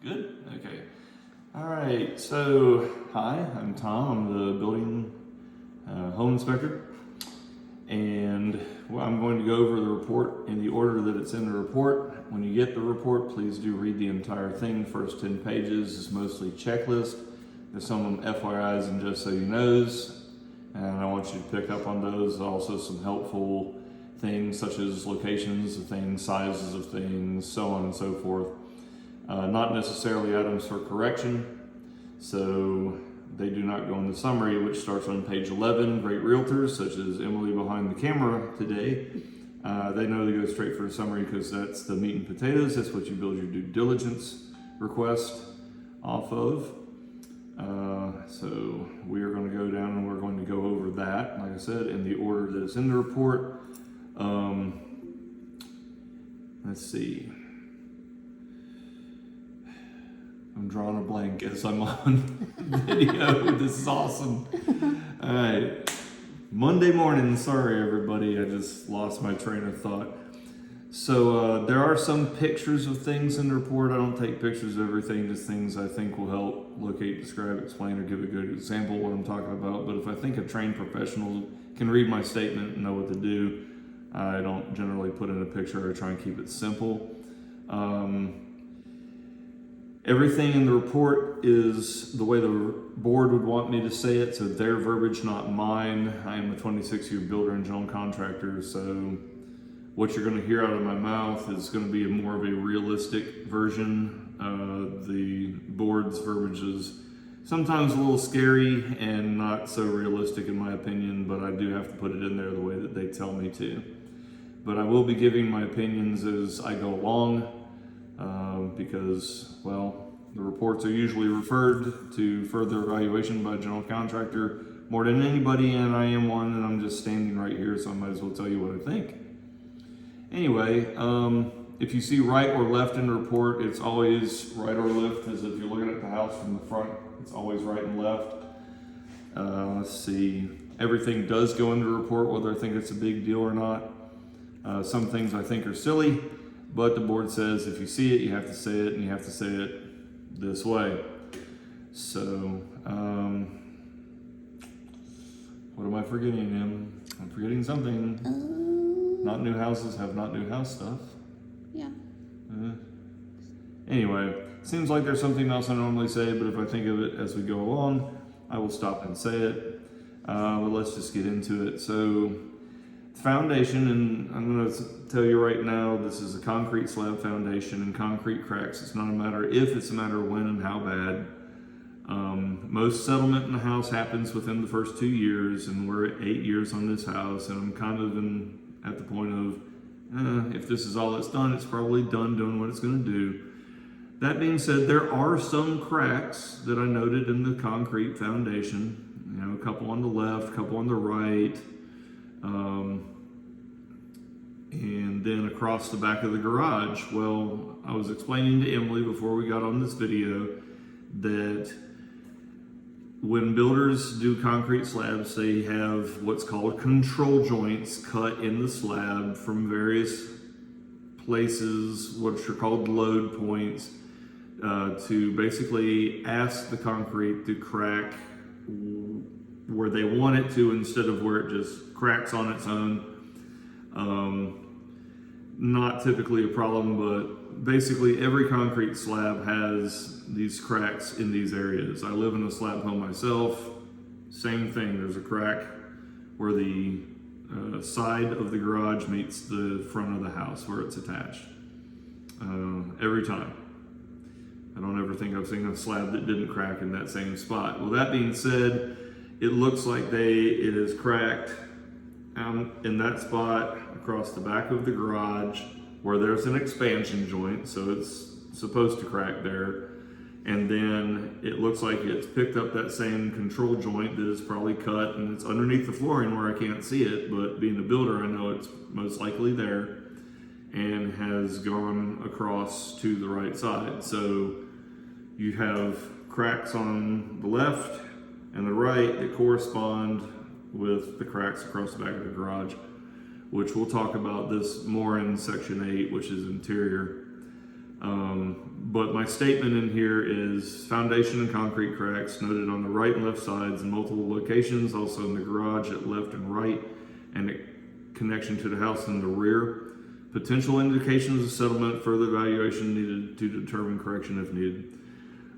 Good? Okay. All right, so hi, I'm Tom. I'm the building home inspector. And I'm going to go over the report in the order that it's in the report. When you get the report, please do read the entire thing. First 10 pages is mostly checklist. There's some of them FYIs and just so you knows. And I want you to pick up on those. Also some helpful things such as locations of things, sizes of things, so on and so forth. Not necessarily items for correction. So they do not go in the summary, which starts on page 11. Great realtors, such as Emily behind the camera today, they know to go straight for a summary because that's the meat and potatoes. That's what you build your due diligence request off of. So we are going to go down and we're going to go over that, like I said, in the order that it's in the report. Let's see. I'm drawing a blank as I'm on video. This is awesome. All right. Monday morning. Sorry, everybody. I just lost my train of thought. So there are some pictures of things in the report. I don't take pictures of everything, just things I think will help locate, describe, explain, or give a good example of what I'm talking about. But if I think a trained professional can read my statement and know what to do, I don't generally put in a picture. I try and keep it simple. Everything in the report is the way the board would want me to say it, so their verbiage, not mine. I am a 26-year builder and general contractor, so what you're going to hear out of my mouth is going to be more of a realistic version. The board's verbiage is sometimes a little scary and not so realistic in my opinion, but I do have to put it in there the way that they tell me to. But I will be giving my opinions as I go along. Because, well, the reports are usually referred to further evaluation by a general contractor more than anybody, and I am one, and I'm just standing right here, so I might as well tell you what I think. Anyway, if you see right or left in the report, it's always right or left, as if you're looking at the house from the front, it's always right and left. Let's see, everything does go into the report, whether I think it's a big deal or not. Some things I think are silly. But the board says if you see it, you have to say it, and you have to say it this way. So, what am I forgetting, Em? I'm forgetting something. Not new houses have not new house stuff. Yeah. Anyway, seems like there's something else I normally say, but if I think of it as we go along, I will stop and say it. But let's just get into it. So, foundation, and I'm going to tell you right now, this is a concrete slab foundation and concrete cracks. It's not a matter if, it's a matter of when and how bad. Most settlement in the house happens within the first 2 years, and we're at 8 years on this house, and I'm kind of at the point of, if this is all it's done, it's probably done doing what it's going to do. That being said, there are some cracks that I noted in the concrete foundation. You know, a couple on the left, a couple on the right. And then across the back of the garage, well, I was explaining to Emily before we got on this video that when builders do concrete slabs, they have what's called control joints cut in the slab from various places, which are called load points, to basically ask the concrete to crack where they want it to instead of where it just cracks on its own. Not typically a problem, but basically every concrete slab has these cracks in these areas. I live in a slab home myself. Same thing, there's a crack where the side of the garage meets the front of the house where it's attached. Every time. I don't ever think I've seen a slab that didn't crack in that same spot. Well, that being said, it looks like it is cracked in that spot across the back of the garage where there's an expansion joint, so it's supposed to crack there. And then it looks like it's picked up that same control joint that is probably cut, and it's underneath the flooring where I can't see it, but being a builder, I know it's most likely there, and has gone across to the right side. So you have cracks on the left and the right that correspond with the cracks across the back of the garage, which we'll talk about this more in section 8, which is interior. But my statement in here is foundation and concrete cracks noted on the right and left sides in multiple locations, also in the garage at left and right, and a connection to the house in the rear. Potential indications of settlement, further evaluation needed to determine correction if needed.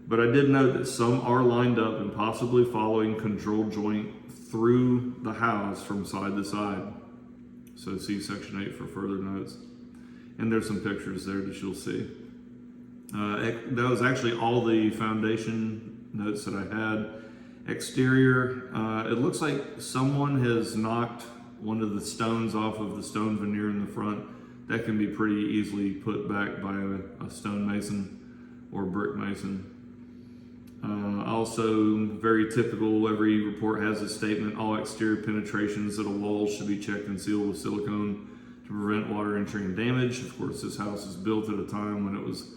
But I did note that some are lined up and possibly following control joint through the house from side to side. So see section 8 for further notes. And there's some pictures there that you'll see. That was actually all the foundation notes that I had. Exterior, it looks like someone has knocked one of the stones off of the stone veneer in the front. That can be pretty easily put back by a stone mason or brick mason. Also, very typical, every report has a statement, all exterior penetrations of the walls should be checked and sealed with silicone to prevent water entering and damage. Of course, this house was built at a time when it was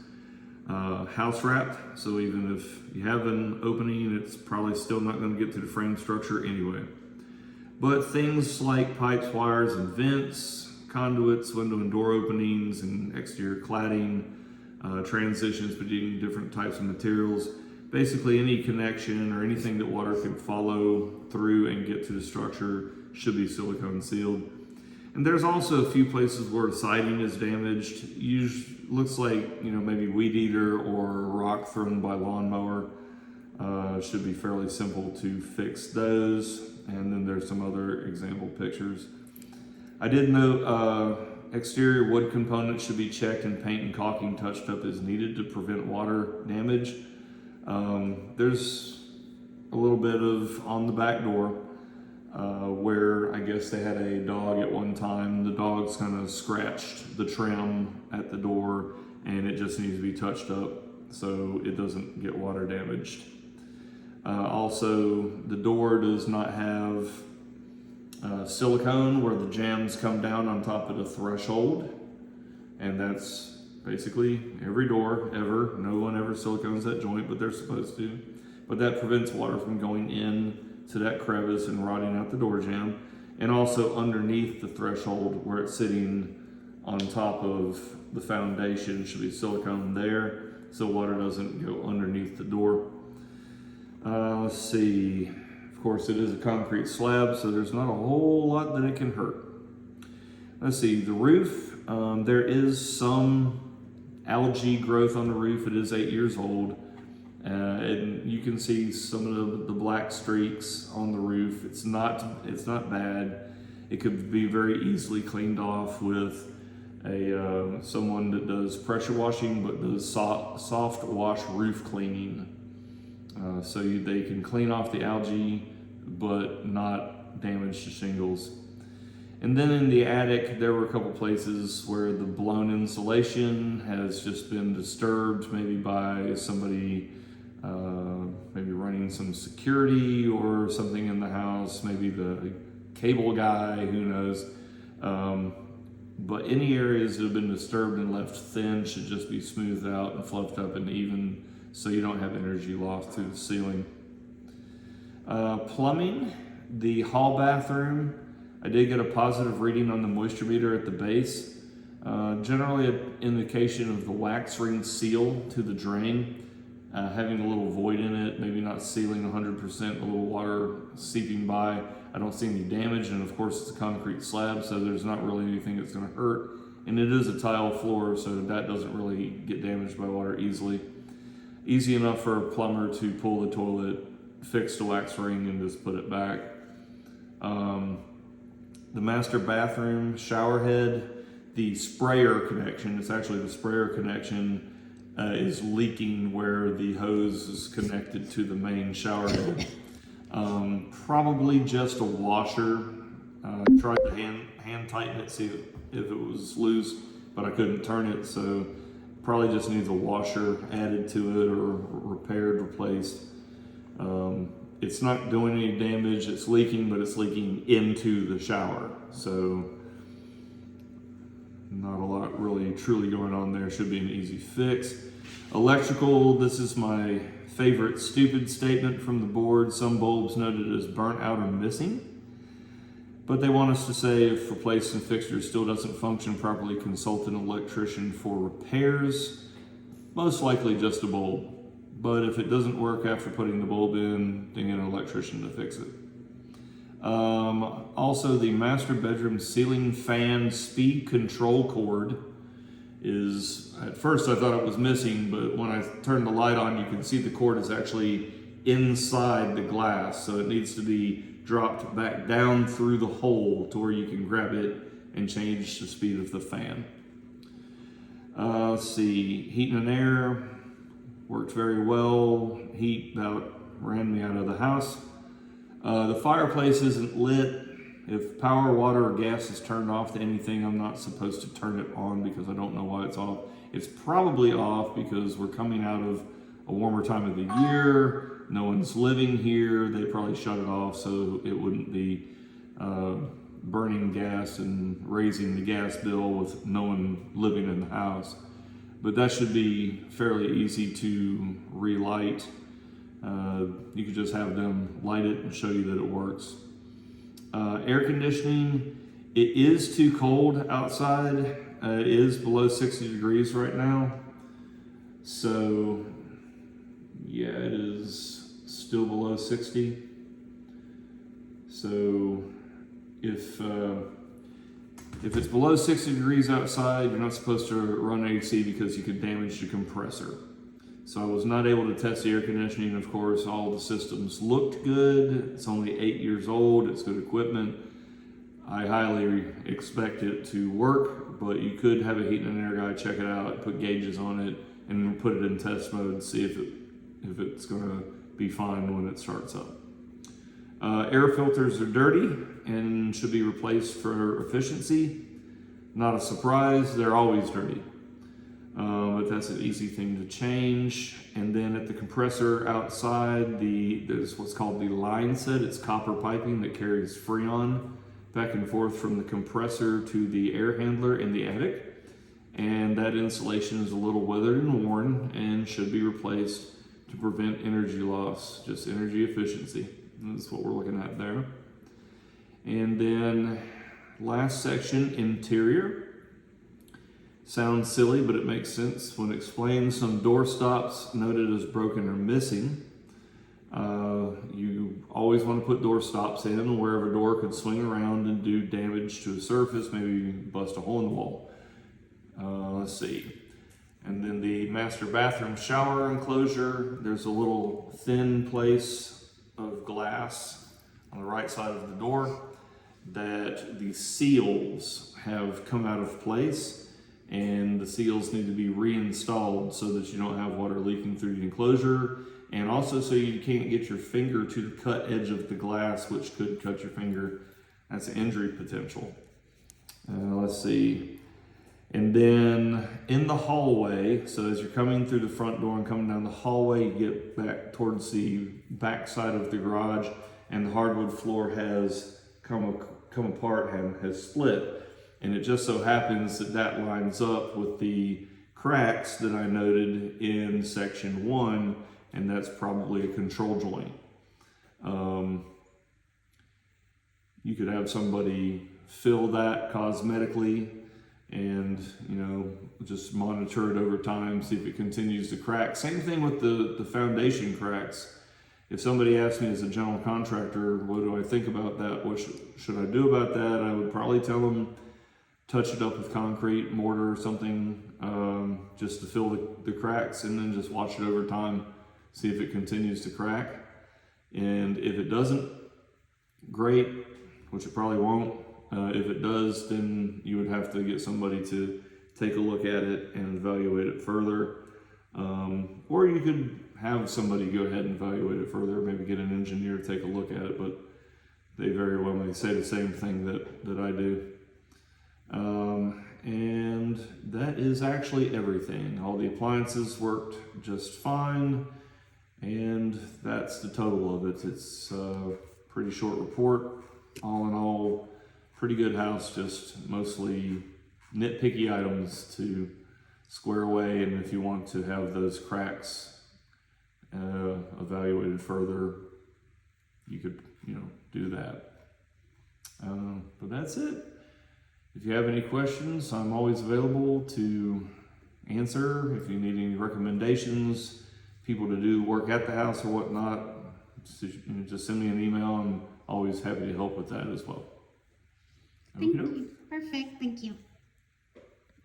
house wrapped, so even if you have an opening, it's probably still not going to get to the frame structure anyway. But things like pipes, wires, and vents, conduits, window and door openings, and exterior cladding, transitions between different types of materials, basically any connection or anything that water could follow through and get to the structure should be silicone sealed. And there's also a few places where siding is damaged. Usually looks like, maybe weed eater or rock thrown by lawnmower. Should be fairly simple to fix those. And then there's some other example pictures. I did note exterior wood components should be checked and paint and caulking touched up as needed to prevent water damage. There's a little bit of on the back door where I guess they had a dog at one time. The dog's kind of scratched the trim at the door and it just needs to be touched up so it doesn't get water damaged. Also, the door does not have silicone where the jambs come down on top of the threshold, and that's basically every door ever. No one ever silicones that joint, but they're supposed to. But that prevents water from going in to that crevice and rotting out the door jamb. And also underneath the threshold where it's sitting on top of the foundation should be silicone there so water doesn't go underneath the door. Let's see. Of course, it is a concrete slab, so there's not a whole lot that it can hurt. Let's see, the roof. There is some algae growth on the roof. It is 8 years old. And you can see some of the black streaks on the roof. It's not bad. It could be very easily cleaned off with someone that does pressure washing, but does soft wash roof cleaning. So they can clean off the algae, but not damage the shingles. And then in the attic, there were a couple places where the blown insulation has just been disturbed, maybe by somebody maybe running some security or something in the house, maybe the cable guy, who knows. But any areas that have been disturbed and left thin should just be smoothed out and fluffed up and even so you don't have energy loss through the ceiling. Plumbing, the hall bathroom, I did get a positive reading on the moisture meter at the base. Generally an indication of the wax ring seal to the drain. Having a little void in it, maybe not sealing 100%, a little water seeping by. I don't see any damage, and of course it's a concrete slab, so there's not really anything that's going to hurt. And it is a tile floor, so that doesn't really get damaged by water easily. Easy enough for a plumber to pull the toilet, fix the wax ring, and just put it back. The master bathroom shower head, the sprayer connection, it's actually the sprayer connection, is leaking where the hose is connected to the main shower head. Probably just a washer. Tried to hand tighten it, see if it was loose, but I couldn't turn it, so probably just needs a washer added to it or repaired, replaced. It's not doing any damage, it's leaking, but it's leaking into the shower, so not a lot really truly going on there. Should be an easy fix. Electrical, this is my favorite stupid statement from the board. Some bulbs noted as burnt out or missing, but they want us to say if replacement fixture still doesn't function properly, consult an electrician for repairs. most likely just a bulb. But if it doesn't work after putting the bulb in, then get an electrician to fix it. Also, the master bedroom ceiling fan speed control cord is, at first I thought it was missing, but when I turned the light on, you can see the cord is actually inside the glass, so it needs to be dropped back down through the hole to where you can grab it and change the speed of the fan. Let's see, heating and air worked very well. Heat about ran me out of the house. The fireplace isn't lit. If power, water, or gas is turned off to anything, I'm not supposed to turn it on because I don't know why it's off. It's probably off because we're coming out of a warmer time of the year. No one's living here. They probably shut it off so it wouldn't be burning gas and raising the gas bill with no one living in the house. But that should be fairly easy to relight. You could just have them light it and show you that it works. Air conditioning, it is too cold outside. It is below 60 degrees right now. So yeah, it is still below 60. So if it's below 60 degrees outside, you're not supposed to run AC because you could damage the compressor. So I was not able to test the air conditioning. Of course, all the systems looked good. It's only 8 years old. It's good equipment. I highly expect it to work, but you could have a heat and air guy check it out, put gauges on it, and put it in test mode, see if it's going to be fine when it starts up. Air filters are dirty and should be replaced for efficiency. Not a surprise, they're always dirty. But that's an easy thing to change. And then at the compressor outside, there's what's called the line set. It's copper piping that carries Freon back and forth from the compressor to the air handler in the attic. And that insulation is a little weathered and worn and should be replaced to prevent energy loss, just energy efficiency. That's what we're looking at there. And then last section, interior. Sounds silly, but it makes sense when explained. Some door stops noted as broken or missing. You always want to put door stops in wherever a door could swing around and do damage to a surface, maybe bust a hole in the wall. Let's see. And then the master bathroom shower enclosure, there's a little thin place of glass on the right side of the door that the seals have come out of place. And the seals need to be reinstalled so that you don't have water leaking through the enclosure, and also so you can't get your finger to the cut edge of the glass, which could cut your finger. That's an injury potential. Let's see. And then in the hallway, so as you're coming through the front door and coming down the hallway, you get back towards the back side of the garage, and the hardwood floor has come apart and has split. And it just so happens that lines up with the cracks that I noted in section 1, and that's probably a control joint. You could have somebody fill that cosmetically and, just monitor it over time, see if it continues to crack. Same thing with the foundation cracks. If somebody asked me as a general contractor, what do I think about that? What should I do about that? I would probably tell them, touch it up with concrete, mortar, or something, just to fill the cracks, and then just watch it over time, see if it continues to crack. And if it doesn't, great, which it probably won't. If it does, then you would have to get somebody to take a look at it and evaluate it further. Or you could have somebody go ahead and evaluate it further, maybe get an engineer to take a look at it, but they very well may say the same thing that I do. And that is actually everything. All the appliances worked just fine, and that's the total of it. It's a pretty short report. All in all, pretty good house, just mostly nitpicky items to square away, and if you want to have those cracks evaluated further, you could do that. But that's it. If you have any questions, I'm always available to answer. If you need any recommendations, people to do work at the house or whatnot, just send me an email, and always happy to help with that as well. Thank you. Perfect. Thank you.